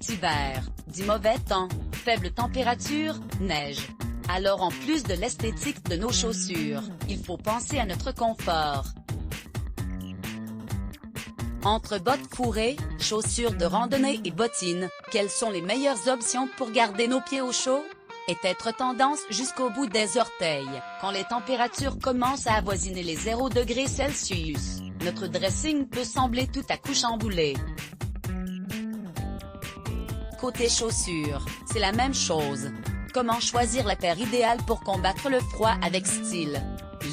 cet hiver, dit mauvais temps, faible température, neige. Alors en plus de l'esthétique de nos chaussures, il faut penser à notre confort. Entre bottes fourrées, chaussures de randonnée et bottines, quelles sont les meilleures options pour garder nos pieds au chaud? Et être tendance jusqu'au bout des orteils. Quand les températures commencent à avoisiner les 0 degrés Celsius, notre dressing peut sembler tout à coup chamboulé. Côté chaussures, c'est la même chose. Comment choisir la paire idéale pour combattre le froid avec style?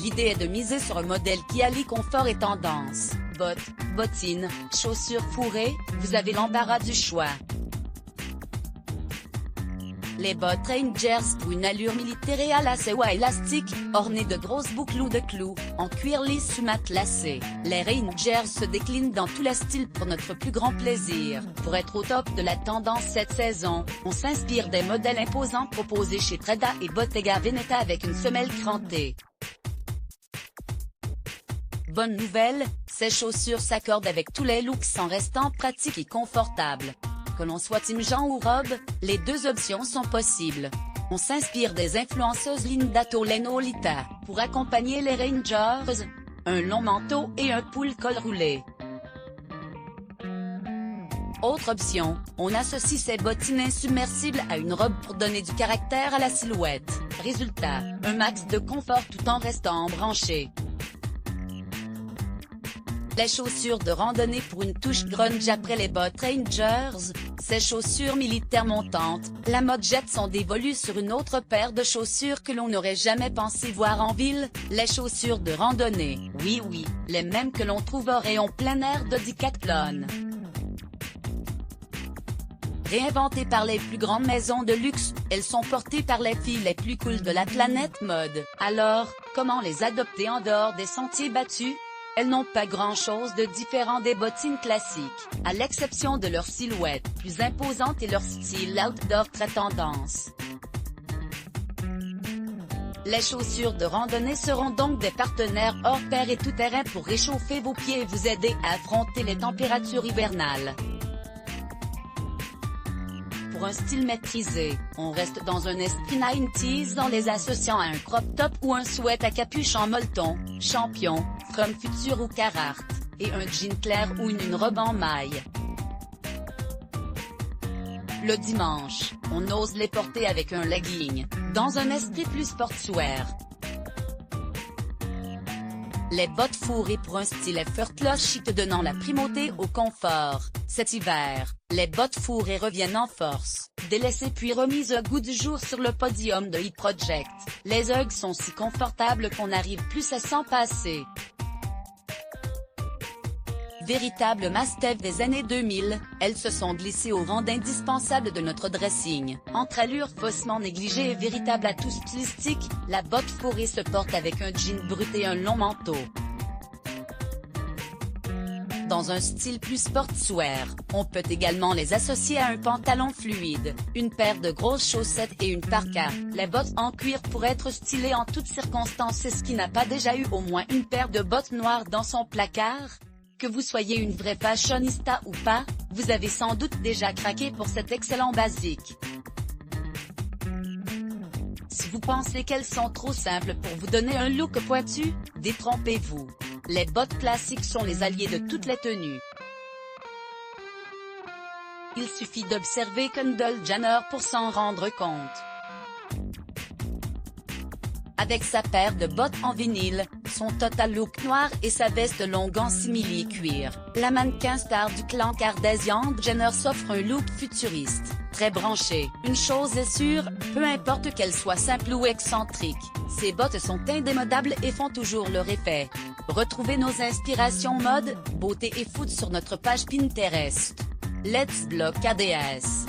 L'idée est de miser sur un modèle qui allie confort et tendance. Bottes, bottines, chaussures fourrées, vous avez l'embarras du choix. Les bottes Rangers pour une allure militaire et à lacets ou à élastique, ornées de grosses boucles ou de clous, en cuir lisse ou matelassé. Les Rangers se déclinent dans tous les styles pour notre plus grand plaisir. Pour être au top de la tendance cette saison, on s'inspire des modèles imposants proposés chez Prada et Bottega Veneta avec une semelle crantée. Bonne nouvelle, ces chaussures s'accordent avec tous les looks en restant pratiques et confortables. Que l'on soit team Jean ou robe, les deux options sont possibles. On s'inspire des influenceuses Linda Tolen Lolita, pour accompagner les Rangers, un long manteau et un pull col roulé. Autre option, on associe ces bottines insubmersibles à une robe pour donner du caractère à la silhouette. Résultat, un max de confort tout en restant branché. Les chaussures de randonnée pour une touche grunge après les bottes Rangers, ces chaussures militaires montantes, la mode jette son dévolu sur une autre paire de chaussures que l'on n'aurait jamais pensé voir en ville, les chaussures de randonnée. Oui, les mêmes que l'on trouve au rayon plein air de Decathlon. Réinventées par les plus grandes maisons de luxe, elles sont portées par les filles les plus cool de la planète mode. Alors, comment les adopter en dehors des sentiers battus? Elles n'ont pas grand-chose de différent des bottines classiques, à l'exception de leur silhouette plus imposante et leur style outdoor très tendance. Les chaussures de randonnée seront donc des partenaires hors pair et tout-terrain pour réchauffer vos pieds et vous aider à affronter les températures hivernales. Pour un style maîtrisé, on reste dans un esprit 90s en les associant à un crop top ou un sweat à capuche en molleton, champion, from future ou Carhartt, et un jean clair ou une robe en maille. Le dimanche, on ose les porter avec un legging, dans un esprit plus sportswear. Les bottes fourrées pour un style effortless chic donnant la primauté au confort. Cet hiver, les bottes fourrées reviennent en force. Délaissées puis remises au goût du jour sur le podium de e-Project, les Uggs sont si confortables qu'on n'arrive plus à s'en passer. Véritable must-have des années 2000, elles se sont glissées au rang d'indispensable de notre dressing. Entre allure faussement négligée et véritable atout stylistique, la botte fourrée se porte avec un jean brut et un long manteau. Dans un style plus sportswear, on peut également les associer à un pantalon fluide, une paire de grosses chaussettes et une parka. Les bottes en cuir pour être stylées en toutes circonstances. Est-ce qui n'a pas déjà eu au moins une paire de bottes noires dans son placard? Que vous soyez une vraie fashionista ou pas, vous avez sans doute déjà craqué pour cet excellent basique. Si vous pensez qu'elles sont trop simples pour vous donner un look pointu, détrompez-vous. Les bottes classiques sont les alliés de toutes les tenues. Il suffit d'observer Kendall Jenner pour s'en rendre compte. Avec sa paire de bottes en vinyle, son total look noir et sa veste longue en simili-cuir, la mannequin star du clan Kardashian Jenner s'offre un look futuriste, très branché. Une chose est sûre, peu importe qu'elle soit simple ou excentrique, ses bottes sont indémodables et font toujours leur effet. Retrouvez nos inspirations mode, beauté et food sur notre page Pinterest. Let's Block ADS.